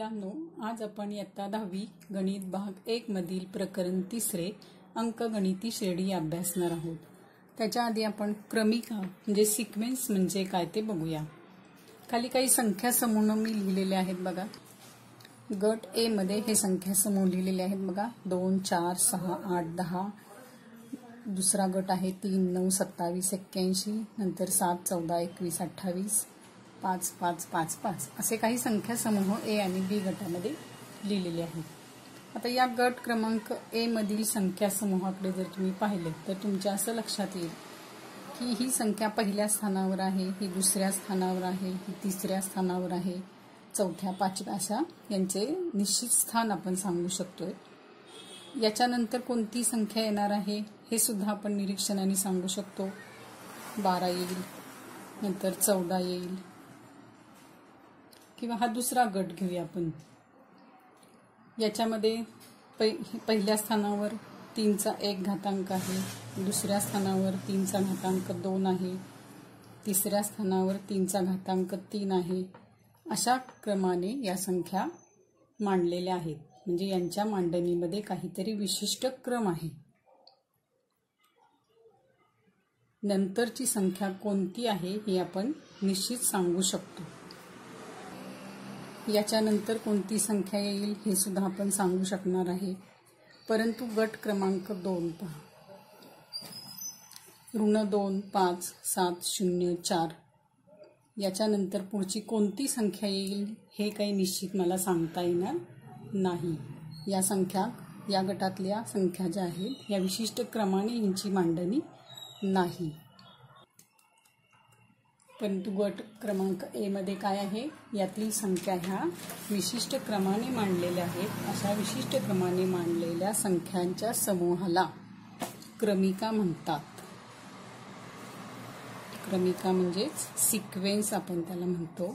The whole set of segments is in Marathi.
मुलांनो, आज आपण इयत्ता 10वी गणित भाग 1 मधील प्रकरण 3 अंकगणिती श्रेणी अभ्यासणार आहोत। त्याच्या आधी आपण क्रमिका म्हणजे सिक्वेन्स म्हणजे काय ते बघूया। खाली काही संख्या समूह मी लिहिलेले आहेत बघा। गट ए मध्ये हे संख्या समूह लिहिलेले आहेत बघा। 2 4 6 8 10। दुसरा गट आहे 3 9 27 81, नंतर 7 14 21 28, 5 5 5 5 असे काही संख्या समूह ए आणि बी गटामध्ये लिहिलेले आहेत। आता या गट क्रमांक ए मधील संख्या समूहाकडे जर तुम्ही पाहिले तर तुमच्या असं लक्षात येईल की ही संख्या पहिल्या स्थानावर आहे, ही दुसऱ्या स्थानावर आहे, ही तिसऱ्या स्थानावर आहे, चौथ्या पाचव्या अशा यांचे निश्चित स्थान आपण सांगू शकतोय। याच्यानंतर कोणती संख्या येणार आहे हे सुद्धा आपण निरीक्षणाने सांगू शकतो। 12 येईल, नंतर 14 येईल, किंवा हा दुसरा गट घेऊया आपण। याच्यामध्ये पहिल्या स्थानावर 3 चा 1 घातांक आहे, दुसऱ्या स्थानावर 3 चा घातांक 2 आहे, तिसऱ्या स्थानावर 3 चा घातांक 3 आहे। अशा क्रमाने या संख्या मांडलेल्या आहेत, म्हणजे यांच्या मांडणीमध्ये काहीतरी विशिष्ट क्रम आहे। नंतरची संख्या कोणती आहे हे आपण निश्चित सांगू शकतो। याच्यानंतर कोणती संख्या येईल हे सुद्धा आपण सांगू शकणार आहे। परंतु गट क्रमांक 2 पहा, -2 5 7 0 4 याच्यानंतर पुढची कोणती संख्या येईल हे काही निश्चित मला सांगता येणार नाही। या संख्या या गटातल्या संख्या ज्या आहेत या विशिष्ट क्रमाने यांची मांडणी नाही। परंतु गट क्रमांक ए मध्ये काय आहे, यातील संख्या ह्या विशिष्ट क्रमाने मांडलेल्या आहेत। अशा विशिष्ट क्रमाने मांडलेल्या संख्यांच्या समूहाला क्रमिका म्हणतात। क्रमिका म्हणजेच सिक्वेन्स आपण त्याला म्हणतो।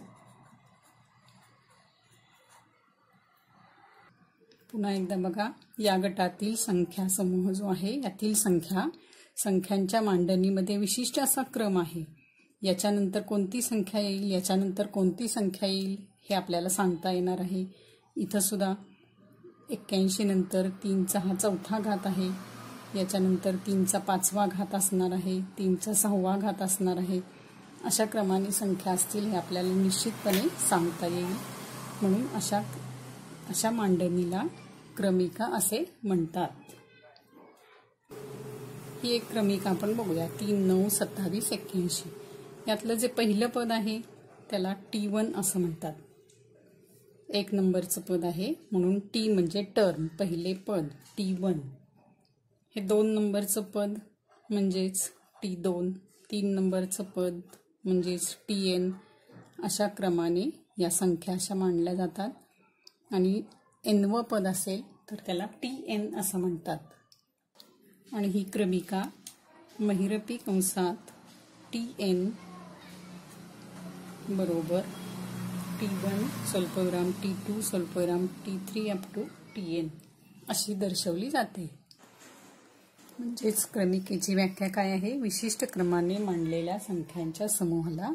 पुन्हा एकदा बघा, या गटातील संख्या समूह जो आहे यातील संख्यांच्या मांडणीमध्ये विशिष्ट असा क्रम आहे। याच्यानंतर कोणती संख्या येईल, याच्यानंतर कोणती संख्या येईल हे आपल्याला सांगता येणार आहे। इथं सुद्धा 81 नंतर 3 चा हा चौथा घात आहे, याच्यानंतर 3 चा 5वा घात असणार आहे, 3 चा 6वा घात असणार आहे। अशा क्रमाने संख्या असतील हे आपल्याला निश्चितपणे सांगता येईल। म्हणून अशा मांडणीला क्रमिका असे म्हणतात। ही एक क्रमिका आपण बघूया। 3 9 27 81 यातलं जे पहिलं पद आहे त्याला T1 असं म्हणतात। 1 नंबरचं पद आहे म्हणून T म्हणजे टर्म, पहिले पद T1। हे 2 नंबरचं पद म्हणजेच T2, 3 नंबरचं पद म्हणजेच Tn। अशा क्रमाने या संख्या अशा मांडल्या जातात। आणि nवं पद असेल तर त्याला Tn असं म्हणतात। आणि ही क्रमिका महिरपी कंसात Tn बरोबर T1 स्वल्पविराम T2 स्वल्पविराम T3 अप टू Tn अशी दर्शवली जाते। म्हणजेच क्रमिकेची व्याख्या काय आहे, विशिष्ट क्रमाने मांडलेल्या संख्यांच्या समूहाला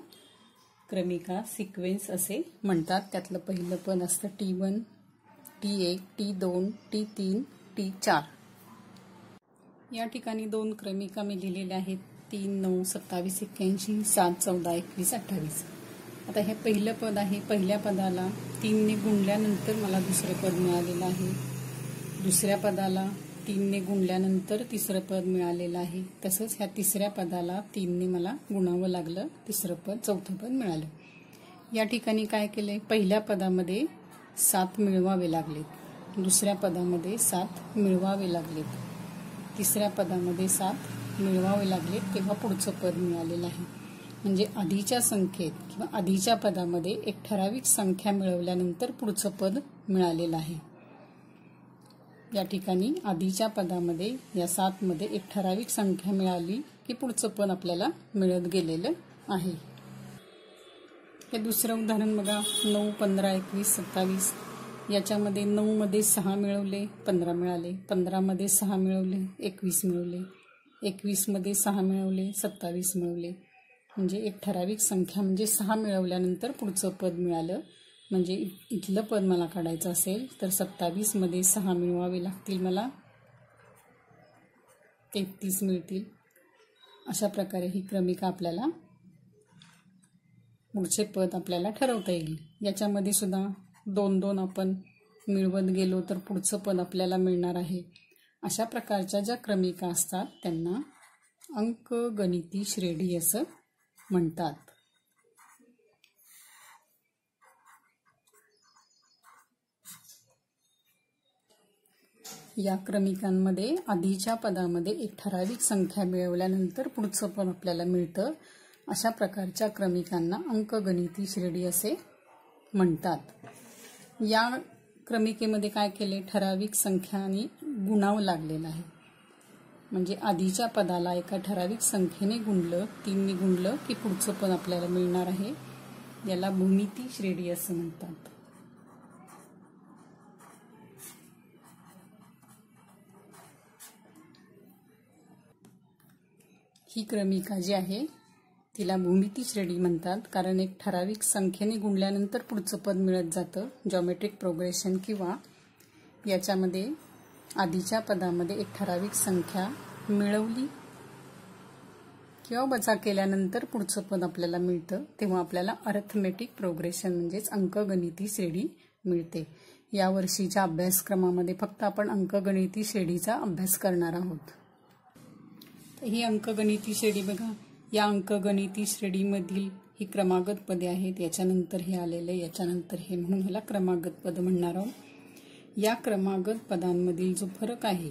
क्रमिका सिक्वेन्स असे म्हणतात। त्यातलं पहिलं पद असतं T1, T1, T2, T3, T4। या ठिकाणी 2 क्रमिका मी लिहिलेल्या आहेत, 3 9 27 81, 7 14 21 28। आता हे पहिलं पद आहे, पहिल्या पदाला 3 ने गुणल्यानंतर मला दुसरं पद मिळालेलं आहे, दुसऱ्या पदाला 3 ने गुणल्यानंतर तिसरं पद मिळालेलं आहे, तसंच ह्या तिसऱ्या पदाला 3 ने मला गुणावं लागलं, तिसरं पद चौथं पद मिळालं। या ठिकाणी काय केलंय, पहिल्या पदामध्ये 7 मिळवावे लागलेत, दुसऱ्या पदामध्ये 7 मिळवावे लागलेत, तिसऱ्या पदामध्ये 7 मिळवावे लागलेत, तेव्हा पुढचं पद मिळालेलं आहे। म्हणजे आधीच्या संख्येत किंवा आधीच्या पदामध्ये एक ठराविक संख्या मिळवल्यानंतर पुढचं पद मिळालेलं आहे। या ठिकाणी आधीच्या पदामध्ये या 7 मध्ये एक ठराविक संख्या मिळाली की पुढचं पद आपल्याला मिळत गेलेलं आहे। हे दुसरं उदाहरण बघा, 9 15 21 27 याच्यामध्ये 9 मध्ये 6 मिळवले 15 मिळाले, 15 मध्ये 6 मिळवले 21 मिळवले, 21 मध्ये 6 मिळवले 27 मिळवले। म्हणजे एक ठराविक संख्या म्हणजे 6 मिळवल्यानंतर पुढचं पद मिळालं। म्हणजे इथलं पद मला काढायचं असेल तर 27 मध्ये 6 मिळवावे लागतील, मला 33 मिळतील. अशा प्रकारे ही क्रमिका आपल्याला पुढचे पद आपल्याला ठरवता येईल. याच्यामध्ये सुद्धा 2-2 आपण मिळवत गेलो तर पुढचं पद आपल्याला मिळणार आहे. अशा प्रकारच्या ज्या क्रमिका असतात त्यांना अंकगणिती श्रेणी असं म्हणतात. या क्रमिकांमध्ये आधीच्या पदामध्ये एक ठराविक संख्या मिळवल्यानंतर पुढचं पद आपल्याला मिळतं. अशा प्रकारच्या क्रमिकांना अंकगणिती श्रेणी असे म्हणतात. या क्रमिकेमध्ये काय केले, ठराविक संख्याने गुणावं लागलेलं आहे. म्हणजे आधीच्या पदाला एका ठराविक संख्येने गुणलं, 3ने गुणलं की पुढचं पद आपल्याला मिळणार आहे. याला भूमिती श्रेणी असं म्हणतात. ही क्रमिका जी आहे तिला भूमिती श्रेणी म्हणतात, कारण एक ठराविक संख्येने गुणल्यानंतर पुढचं पद मिळत जातं. जॉमेट्रिक प्रोग्रेशन किंवा याच्यामध्ये आधीच्या पदामध्ये एक ठराविक संख्या मिळवली किंवा वजा केल्यानंतर पुढचं पद आपल्याला मिळतं, तेव्हा आपल्याला अर्थमेटिक प्रोग्रेशन म्हणजेच अंकगणिती श्रेणी मिळते. या वर्षीच्या अभ्यासक्रमामध्ये फक्त आपण अंकगणिती श्रेणीचा अभ्यास करणार आहोत. ही अंकगणिती श्रेणी बघा, या अंकगणिती श्रेणीमधील ही क्रमागत पदे आहेत. याच्यानंतर हे आलेले, याच्यानंतर हे, म्हणून ह्याला क्रमागत पद म्हणणार आहोत. या क्रमागत पदांमधील जो फरक आहे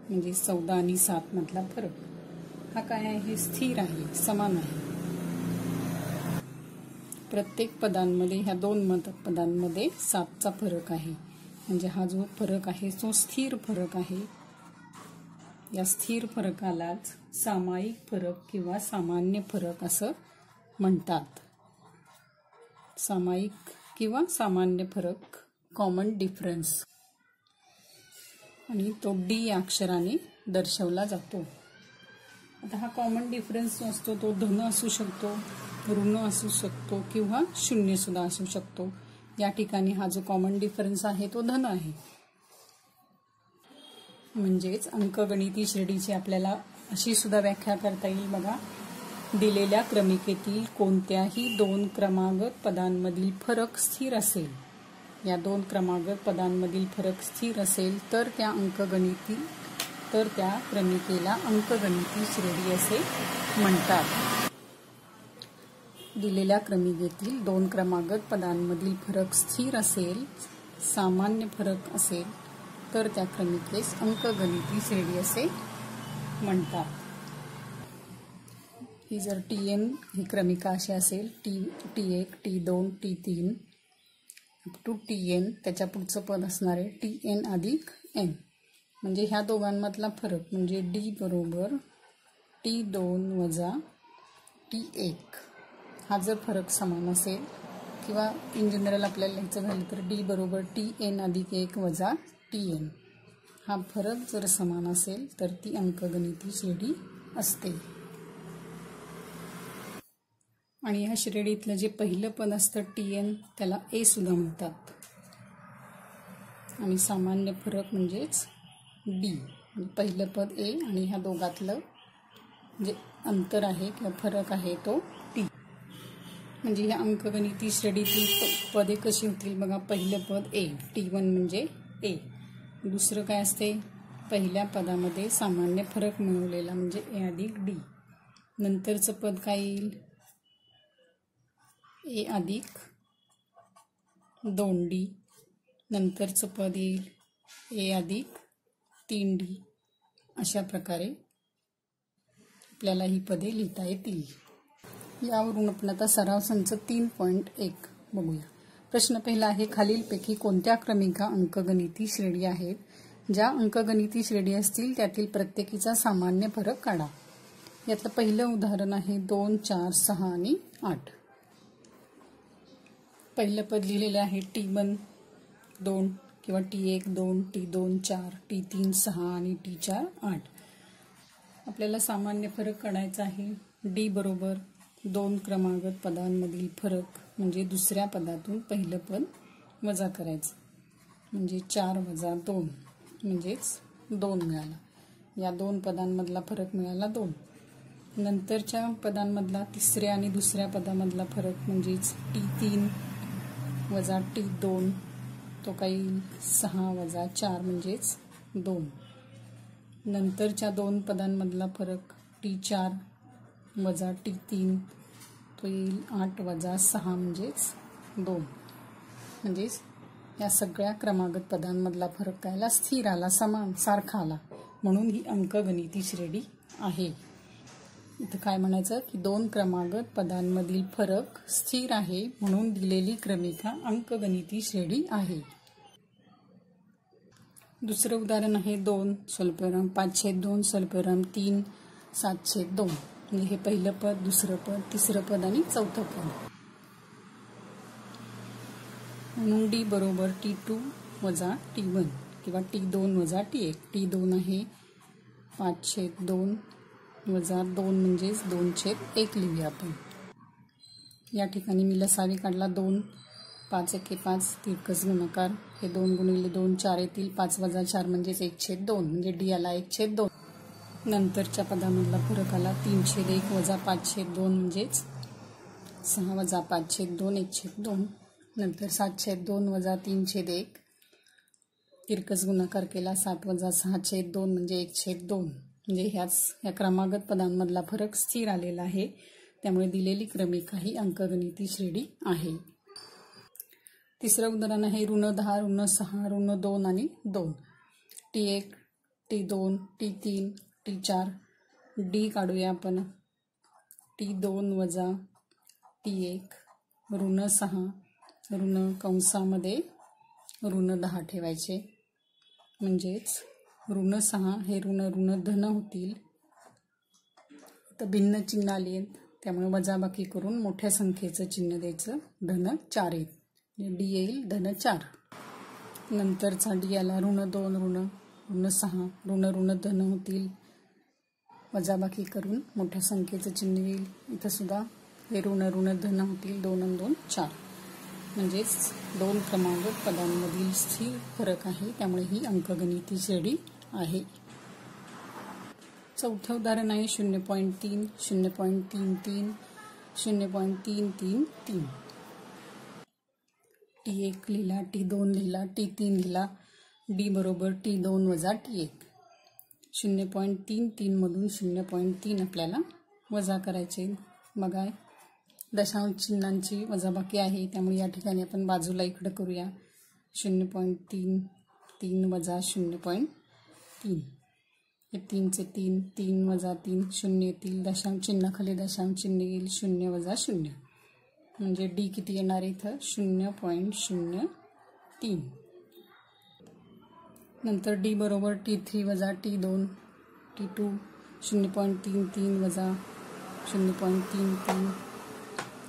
म्हणजे 14 आणि 7 मधला फरक हा काय आहे, स्थिर आहे, समान आहे. प्रत्येक पदांमध्ये ह्या 2 पदांमध्ये 7चा फरक आहे. म्हणजे हा जो फरक आहे तो स्थिर फरक आहे. या स्थिर फरकालाच सामायिक फरक किंवा सामान्य फरक असं म्हणतात. सामायिक किंवा सामान्य फरक, कॉमन डिफरन्स, आणि तो डी या अक्षराने दर्शवला जातो. आता हा कॉमन डिफरन्स जो असतो तो धन असू शकतो, ऋण असू शकतो किंवा शून्य सुद्धा असू शकतो. या ठिकाणी हा जो कॉमन डिफरन्स आहे तो धन आहे. म्हणजेच अंकगणिती श्रेणीची आपल्याला अशी सुद्धा व्याख्या करता येईल बघा. दिलेल्या क्रमिकेतील कोणत्याही 2 क्रमागत पदांमधील फरक स्थिर असेल, या 2 क्रमागत पदांमधील फरक स्थिर असेल तर त्या क्रमिकेला अंकगणिती श्रेणी असे म्हणतात. दिलेल्या क्रमिकेतील 2 क्रमागत पदांमधील फरक स्थिर असेल, सामान्य फरक असेल तर त्या क्रमिकेस अंकगणिती श्रेणी असे म्हणतात. ही जर Tn ही क्रमिका अशी असेल, T1, T2, T3 up to Tn, त्याच्या पुढचं पद असणार आहे Tn अधिक n. म्हणजे ह्या दोघांमधला फरक म्हणजे D बरोबर T2 वजा T1 हा जर फरक समान असेल, किंवा इन जनरल आपल्याला लिहायचं झालं तर D बरोबर Tn अधिक 1 वजा Tn, हा फरक जर समान असेल तर ती अंकगणिती श्रेणी असते. आणि ह्या श्रेणीतलं जे पहिलं पद असतं Tn त्याला A सुद्धा म्हणतात. आणि सामान्य फरक म्हणजेच D, पहिलं पद A आणि ह्या दोघातलं जे अंतर आहे किंवा फरक आहे तो T. म्हणजे ह्या अंकगणिती श्रेणीतील पदे कशी होतील बघा. पहिलं पद A, T1 म्हणजे A. दुसरं काय असते, पहिल्या पदामध्ये सामान्य फरक मिळवलेला म्हणजे A अधिक D. नंतरचं पद काय येईल, A अधिक 2D. नंतरचं पद येईल A अधिक 3D. अशा प्रकारे आपल्याला ही पदे लिहिता येतील. यावरून आपण आता सराव संच 3.1 बघूया. प्रश्न पहिला आहे, खालीलपैकी कोणत्या क्रमिका अंकगणिती श्रेणी आहेत. ज्या अंकगणिती श्रेणी असतील त्यातील प्रत्येकीचा सामान्य फरक काढा. यातलं पहिलं उदाहरण आहे 2, 4, 6 आणि 8. पहिलं पद लिहिलेलं आहे T1 2 किंवा T1 2, T2 4, T3 6 आणि T4 8. आपल्याला सामान्य फरक काढायचा आहे. D बरोबर 2 क्रमागत पदांमधील फरक म्हणजे दुसऱ्या पदातून पहिलं पद वजा करायचं. म्हणजे 4 वजा 2 म्हणजेच 2 मिळाला. या 2 पदांमधला फरक मिळाला 2. नंतरच्या पदांमधला तिसऱ्या आणि दुसऱ्या पदामधला फरक म्हणजेच T3 वजा T2 तो काही 6 वजा 4 म्हणजेच 2. नंतरच्या 2 पदांमधला फरक T4 वजा T3 तो येईल 8 वजा 6 म्हणजेच 2. म्हणजेच या सगळ्या क्रमागत पदांमधला फरक काय आला? स्थिर आला, समान सारखा आला. म्हणून ही अंकगणिती श्रेणी आहे. इथं काय म्हणायचं की 2 क्रमागत पदांमधील फरक स्थिर आहे म्हणून दिलेली क्रमिका अंकगणिती श्रेणी आहे. दुसरं उदाहरण आहे 2 स्वल्पविराम 5/2 स्वल्पविराम 3 7/2. म्हणजे हे पहिलं पद, दुसरं पद, तिसरं पद आणि चौथं पद. म्हणून D बरोबर T2 वजा T1 किंवा T2 वजा T1. T2 आहे 5/2 वजा 2 म्हणजेच 2/1 लिहूया आपण. या ठिकाणी मी लसावी काढला 2 5 1 5 तिरकस गुणाकार हे 2 गुणिले 2 4 येतील. 5 वजा 4 म्हणजेच 1/2 म्हणजे D आला 1/2. नंतरच्या पदामधला फरक आला 3/1 वजा 5/2 म्हणजेच 6 वजा 5/2 1/2. नंतर 7/2 वजा 3/1 तिरकस गुणाकार केला 7 वजा 6/2 म्हणजे 1/2. म्हणजे ह्या क्रमागत पदांमधला फरक स्थिर आलेला आहे. त्यामुळे दिलेली क्रमिका ही अंकगणिती श्रेणी आहे. तिसरं उदाहरण आहे -10 -6 -2 आणि 2. T1 T2 T3 T4. D काढूया आपण. T2 वजा T1 -6 ऋण कंसामध्ये -10 ठेवायचे. म्हणजेच -6 हे ऋण धन होतील. तर भिन्न चिन्ह आली आहेत त्यामुळे वजाबाकी करून मोठ्या संख्येचं चिन्ह द्यायचं. धन 4 येईल. D येईल धन 4. नंतरचा D आला -2 -6 ऋण धन होतील. वजाबाकी करून मोठ्या संख्येचं चिन्ह येईल. इथं सुद्धा हे ऋण धन होतील. 2 आणि 2 4. म्हणजेच 2 क्रमागत पदांमधील स्थिर फरक आहे. त्यामुळे ही अंकगणिती श्रेणी आहे. चौथं उदाहरण आहे 0.3 0.33 0.333. T1 लिहिला, T2 लिहिला, T3 लिहिला. D बरोबर T2 वजा T1. 0.33 मधून 0.3 आपल्याला वजा करायचे. बघा दशांश चिन्हांची वजाबाकी आहे त्यामुळे या ठिकाणी आपण बाजूला इकडं करूया. 0.33 वजा 0.3 हे 3चे 3 3 वजा 3 0 येतील. दशांश चिन्हाखाली दशांश चिन्ह येईल. 0 वजा 0 म्हणजे D किती येणार इथं 0.03. नंतर D बरोबर T3 वजा T2 T2 0.33 वजा 0.33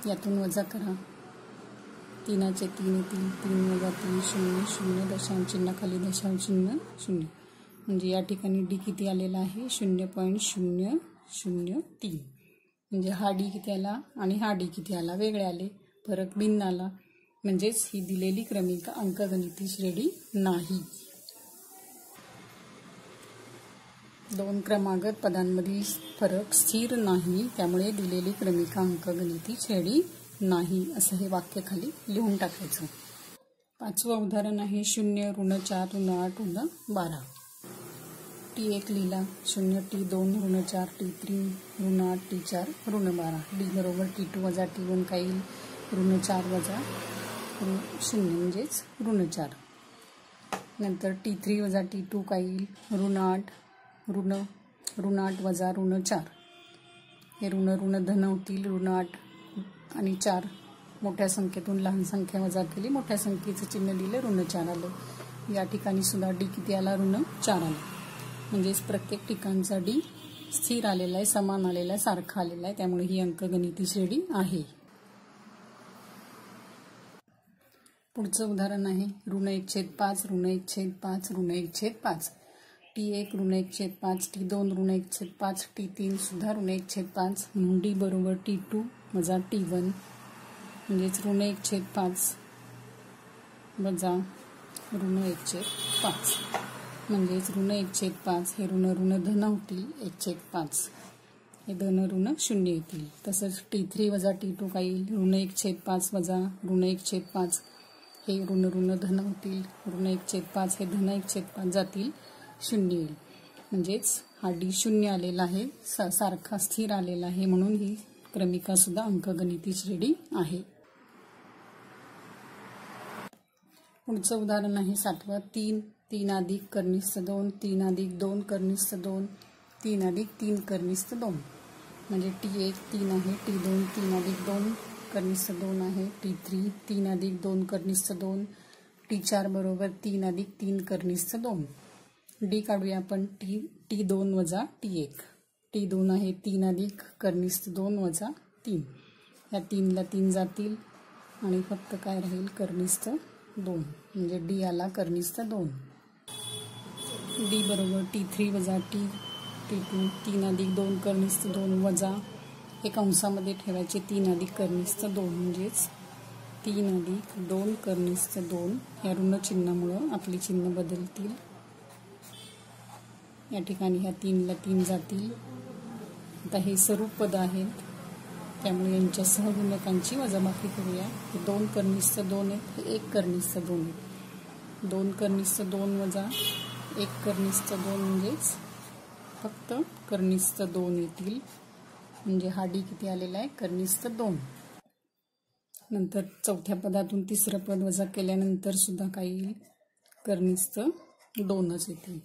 यातून वजा करा. 3चे 3 येतील. 3 वजा 3 0 0 दशांश चिन्हाखाली दशांश चिन्ह 0 म्हणजे या ठिकाणी D किती आलेला आहे 0.003. म्हणजे हा D किती आला आणि हा D किती आला वेगळे आले. फरक भिन्न आला. म्हणजेच ही दिलेली क्रमिका अंकगणिती श्रेणी नाही. 2 क्रमागत पदांमधील फरक स्थिर नाही त्यामुळे दिलेली क्रमिका अंकगणिती श्रेणी नाही असं हे वाक्य खाली लिहून टाकायचं. 5वं उदाहरण आहे 0 -4 -8 -12. T1 लिहिला 0 T2 -4 T3 -8 T4 -12. D बरोबर T2 वजा T1 काय येईल -4 वजा 0 म्हणजेच -4. नंतर T3 वजा T2 काय येईल -8 वजा 4 हे ऋण धन होतील. -8 आणि 4 मोठ्या संख्येतून लहान संख्या वजा केली. मोठ्या संख्येचं चिन्ह दिलं -4 आलं. या ठिकाणी सुद्धा D किती आला -4 आला. म्हणजेच प्रत्येक ठिकाणचा D स्थिर आलेला आहे, समान आलेला आहे, सारखा आलेला आहे. त्यामुळे ही अंकगणिती श्रेणी आहे. पुढचं उदाहरण आहे ऋण 1/5 ऋण 1/5 ऋण 1/5. T1 ऋण 1/5 T2 ऋण 1/5 T3 सुद्धा ऋण 1/5. म्हणून D बरोबर T2 वजा T1 म्हणजेच ऋण 1/5 वजा ऋण 1/5 म्हणजेच ऋण 1/5 हे ऋण ऋण धन होतील 1/5 हे धन ऋण 0 येतील. तसंच T3 वजा T2 काय येईल ऋण 1/5 वजा ऋण 1/5 हे ऋण ऋण धन होतील ऋण 1/5 हे धन 1/5 जातील 0 येईल. म्हणजेच हा D 0 आलेला आहे सारखा स्थिर आलेला आहे म्हणून ही क्रमिका सुद्धा अंकगणिती श्रेणी आहे. पुढचं उदाहरण आहे 7वं 3 अधिक कर्निस्थ 2 3 अधिक 2 कर्निस्थ 2 3 अधिक 3 कर्निस्थ 2 म्हणजे T1 3 आहे T2 3 अधिक 2 कर्निस्थ 2 आहे T3 3 अधिक 2 कर्निस्थ 2 T4 बरोबर 3 अधिक 3 कर्निस्थ 2. D काढूया आपण T2 वजा T1 T2 आहे 3 अधिक कर्निस्थ 2 वजा 3 या 3ला 3 जातील आणि फक्त काय राहील कर्निस्थ 2 म्हणजे D आला कर्निस्थ 2. D बरोबर T3 वजा T2 3 अधिक 2 कर्निस्थ 2 वजा हे कंसामध्ये ठेवायचे 3 अधिक कर्निस्थ 2 म्हणजेच 3 अधिक 2 कर्निस्थ 2 या ऋण चिन्हामुळं आपली चिन्ह बदलतील. या ठिकाणी ह्या 3ला 3 जातील. आता हे स्वरूप पद आहेत त्यामुळे यांच्या सहगुणकांची वजाबाकी करूया. हे 2 कर्निस्थ 2 आहेत हे 1 कर्निस्थ 2 आहेत 2 कर्निस्थ 2 वजा 1 कर्निस्थ 2 म्हणजेच फक्त कर्निस्थ 2 येतील म्हणजे हा D किती आलेला आहे कर्निस्थ 2. नंतर चौथ्या पदातून तिसरं पद वजा केल्यानंतर सुद्धा काय येईल कर्निस्थ 2च येतील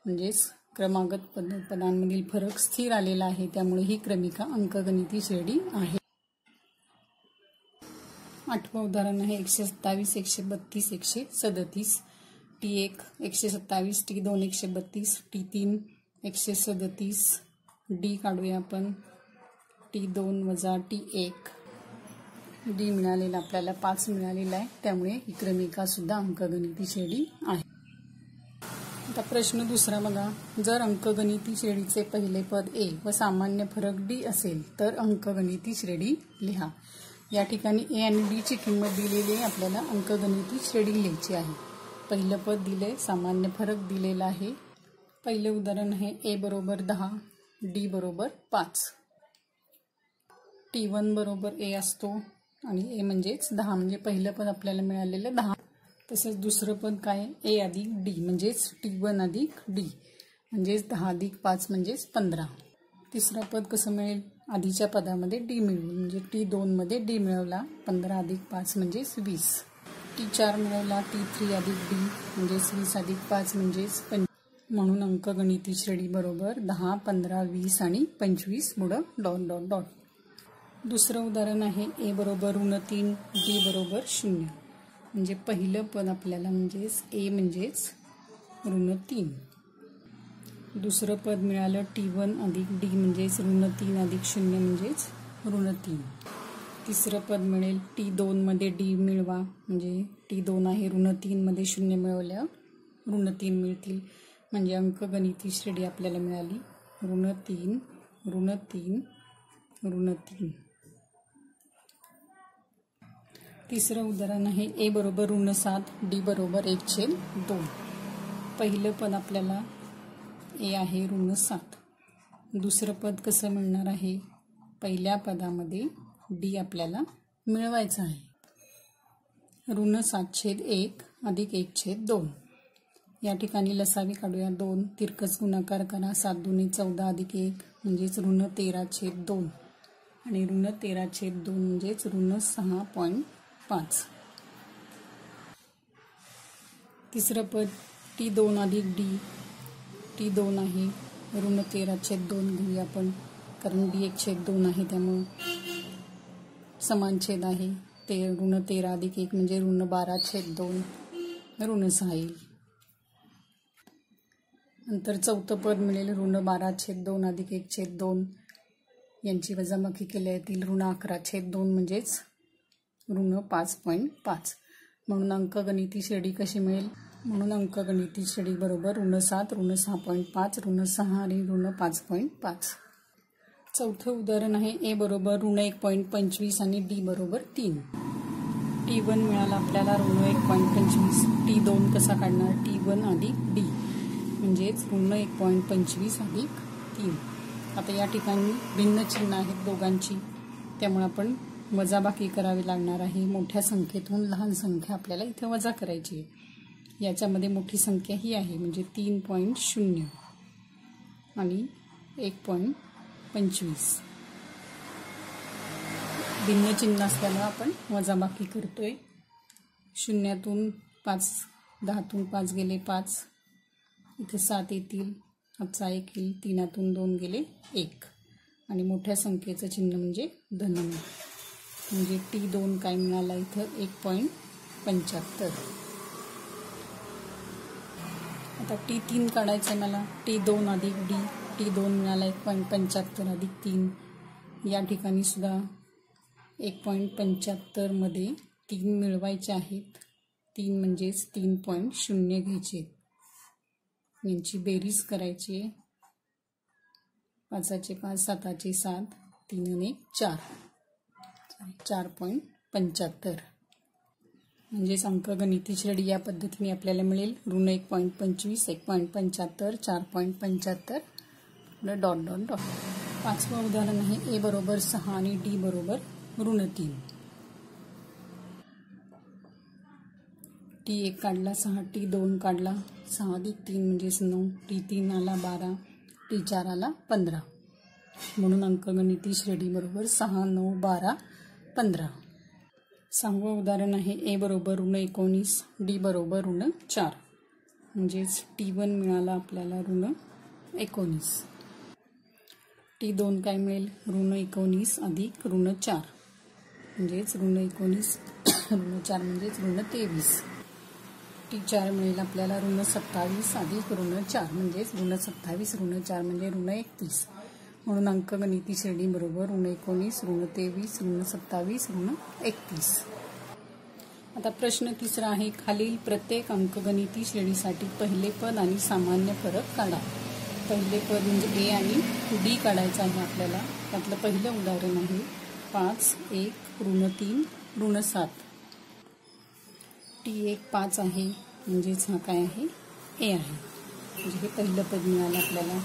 म्हणजेच क्रमागत पदांमधील फरक स्थिर आलेला आहे त्यामुळे ही क्रमिका अंकगणिती श्रेणी आहे. 8वं उदाहरण आहे 127 132 137 T1 127 T2 132 T3 137 D काढूया आपण T2 वजा T1 D मिळालेला आपल्याला 5 मिळालेला आहे त्यामुळे ही क्रमिका सुद्धा अंकगणिती श्रेणी आहे. आता प्रश्न दुसरा बघा जर अंकगणिती श्रेणीचे पहिले पद A व सामान्य फरक D असेल तर अंकगणिती श्रेणी लिहा. या ठिकाणी A आणि D ची किंमत दिलेली आहे आपल्याला अंकगणिती श्रेणी लिहायची आहे. पहिलं पद दिले सामान्य फरक दिलेला आहे. पहिले उदाहरण आहे A बरोबर 10 D बरोबर 5 T1 बरोबर A असतो आणि A म्हणजेच 10 म्हणजे पहिलं पद आपल्याला मिळालेलं 10. तसंच दुसरं पद काय A अधिक D म्हणजेच T1 अधिक D म्हणजेच 10 अधिक 5 म्हणजेच 15. तिसरं पद कसं मिळेल आधीच्या पदामध्ये D मिळवलं म्हणजे T2 मध्ये D मिळवला 15 अधिक 5 म्हणजेच 20. T4 मिळवला T3 अधिक D म्हणजेच 20 अधिक 5 म्हणजेच 25. म्हणून अंकगणिती श्रेणी बरोबर 10 15 20 आणि 25 पुढं डॉट डॉट डॉट. दुसरं उदाहरण आहे A बरोबर ऋण 3 D बरोबर 0 म्हणजे पहिलं पद आपल्याला म्हणजेच A म्हणजेच ऋण 3. दुसरं पद मिळालं T1 अधिक D म्हणजेच ऋण 3 अधिक 0 म्हणजेच ऋण 3. तिसरं पद मिळेल T2 मध्ये D मिळवा म्हणजे T2 आहे ऋण 3 मध्ये 0 मिळवल्यावर ऋण 3 मिळतील म्हणजे अंकगणिती श्रेणी आपल्याला मिळाली ऋण 3 ऋण 3 ऋण 3. तिसरं उदाहरण आहे A बरोबर ऋण 7 D बरोबर 1/2. पहिलं पद आपल्याला A आहे ऋण 7. दुसरं पद कसं मिळणार आहे पहिल्या पदामध्ये D आपल्याला मिळवायचं आहे ऋण 7/1 अधिक 1/2. या ठिकाणी लसावी काढूया 2 तिरकस गुणाकार करा 7 दुनी 14 अधिक 1 म्हणजेच ऋण 13/2 आणि ऋण 13/2 म्हणजेच ऋण 6.5. तिसरं पद T2 अधिक D T2 आहे ऋण 13/2 घेऊया आपण कारण D 1/2 आहे त्यामुळे समान छेद आहे ते ऋण 13 अधिक 1 म्हणजे ऋण 12/2 ऋण 6 येईल. नंतर चौथं पद मिळेल ऋण 12/2 अधिक 1/2 यांची वजाबाकी केल्या येतील ऋण 11/2 म्हणजेच ऋण 5.5. म्हणून अंकगणिती श्रेणी कशी मिळेल म्हणून अंकगणिती श्रेणी बरोबर ऋण 7 ऋण 6.5 ऋण 6 आणि ऋण 5.5. चौथं उदाहरण आहे ए बरोबर ऋण 1.25 आणि डी बरोबर 3. T1 मिळाला आपल्याला ऋण 1.25. T2 कसा काढणार? T1 अधिक डी म्हणजेच ऋण 1.25 अधिक 3. आता या ठिकाणी भिन्न चिन्ह आहेत दोघांची, त्यामुळे आपण वजाबाकी करावी लागणार आहे. मोठ्या संख्येतून लहान संख्या आपल्याला इथे वजा करायची आहे. याच्यामध्ये मोठी संख्या ही आहे म्हणजे 3.0 आणि 1.25. भिन्न चिन्ह असल्यामुळे आपण वजाबाकी करतोय. 0तून 5, 10तून 5 गेले 5, इथे 7 येतील, हातचा 1 येईल, 3तून 2 गेले 1 आणि मोठ्या संख्येचं चिन्ह म्हणजे धनात्मक. म्हणजे T2 काय मिळाला इथं? 1.75. आता T3 काढायचं मला. T2 अधिक डी. T2 मिळाला 1.75 अधिक 3. या ठिकाणी सुद्धा 1.75 मध्ये 3 मिळवायचे आहेत. 3 म्हणजेच 3.0 घ्यायचे. यांची बेरीज करायची. 5चे 5, 7चे 7, 3 आणि 4, 4.75. म्हणजेच अंकगणिती श्रेणी या पद्धतीने आपल्याला मिळेल. ऋण 1.25, 1.75, 4.75 डॉट डॉट डॉट. 5वं उदाहरण आहे ए बरोबर 6 आणि डी बरोबर ऋण 3. T1 काढला 6, T2 काढला 6 अधिक 3 म्हणजेच 9, T3 आला 12, T4 आला 15. म्हणून अंकगणिती श्रेणी बरोबर 6, 9, 12, 15. 6वं उदाहरण आहे ए बरोबर ऋण 19, डी बरोबर ऋण 4. म्हणजेच T1 मिळाला आपल्याला ऋण 19. T2 काय मिळेल? ऋण 19 अधिक ऋण 4 म्हणजेच ऋण 19 ऋण 4 म्हणजेच ऋण 23. T4 मिळेल आपल्याला ऋण 27 अधिक ऋण 4 म्हणजेच ऋण 27 ऋण 4 म्हणजे ऋण 31. म्हणून अंकगणिती श्रेणी बरोबर ऋण 19, ऋण 23, ऋण 27, ऋण 31. आता प्रश्न 3 आहे. खालील प्रत्येक अंकगणिती श्रेणीसाठी पहिले पद आणि सामान्य फरक काढा. पहिले पद म्हणजे ए आणि डी काढायचं आहे आपल्याला. त्यातलं पहिलं उदाहरण आहे 5, 1, ऋण 3, ऋण 7. T1 5 आहे म्हणजेच हा काय आहे? ए आहे. म्हणजे हे पहिलं पद मिळालं आपल्याला.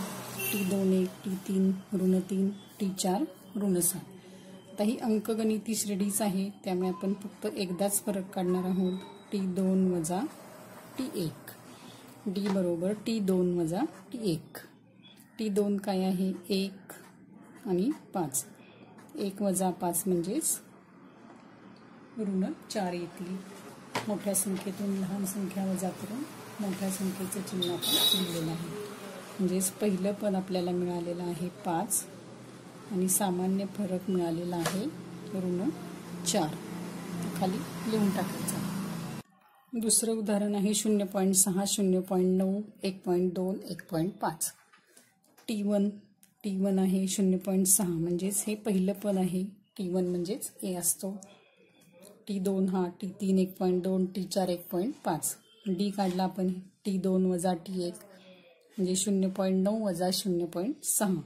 T2 1, T3 ऋण 3, T4 ऋण 7. आता ही अंकगणिती श्रेणीच आहे, त्यामुळे आपण फक्त एकदाच फरक काढणार आहोत. T2 वजा T1. डी बरोबर T2 वजा T1. T2 काय आहे? 1 आणि 5. 1 वजा 5 म्हणजेच ऋण 4 येतील. मोठ्या संख्येतून लहान संख्या वजा करून मोठ्या संख्येचं चिन्ह आपण दिलेलं आहे. म्हणजेच पहिलं पद आपल्याला मिळालेलं आहे 5 आणि सामान्य फरक मिळालेला आहे ऋण 4. खाली लिहून टाकायचं. दुसरं उदाहरण आहे 0.6, 0.9, 1.2, 1.5. T1 आहे 0.6 म्हणजेच हे पहिलं पद आहे. T1 म्हणजेच ए असतो. T2 हा T3 1.2, T4 1.5. डी काढला आपण. T2 वजा T1 म्हणजे 0.9 वजा 0.6.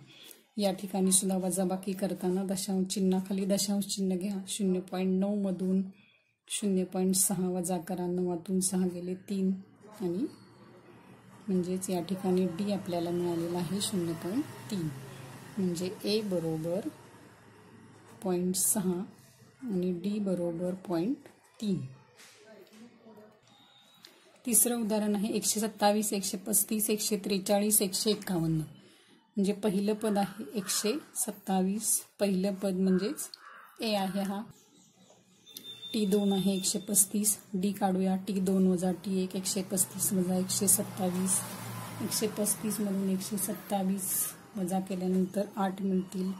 या ठिकाणी सुद्धा वजाबाकी करताना दशांश चिन्हाखाली दशांश चिन्ह घ्या. 0.9 मधून 0.6 वजा करा. 9तून 6 गेले 3 आणि म्हणजेच या ठिकाणी डी आपल्याला मिळालेला आहे 0.3. म्हणजे ए बरोबर 0.6 आणि डी बरोबर 0.3. तिसरं उदाहरण आहे 127, 135, 143, 151. म्हणजे पहिलं पद आहे 127. पहिलं पद म्हणजेच ए आहे हा. T2 आहे 135. डी काढूया. T2 वजा T1 135 वजा 127. 135 मधून 127 वजा केल्यानंतर 8 मिळतील.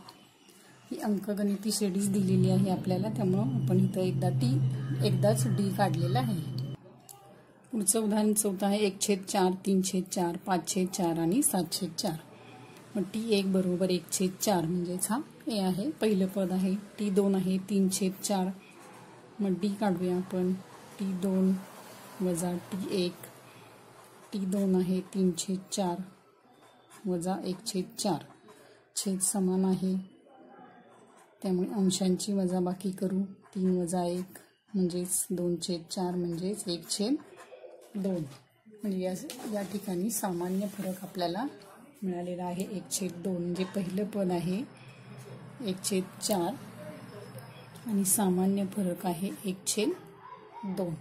ही अंकगणिती श्रेणीच दिलेली आहे आपल्याला, त्यामुळं आपण इथं एकदाच डी काढलेला आहे. पुढचं उदाहरण 4 आहे 1/4, 3/4, 5/4 आणि 7/4. मग T1 बरोबर 1/4 म्हणजेच हा ए आहे. पहिलं पद आहे. T2 आहे 3/4. मग डी काढूया आपण. T2 वजा T1. T2 आहे 3/4 वजा 1/4. छेद समान आहे त्यामुळे अंशांची वजाबाकी करू. 3 वजा 1 म्हणजेच 2/4 म्हणजेच 1/2. म्हणजे या ठिकाणी सामान्य फरक आपल्याला मिळालेला आहे 1/2. म्हणजे पहिलं पद आहे 1/4 आणि सामान्य फरक आहे 1/2.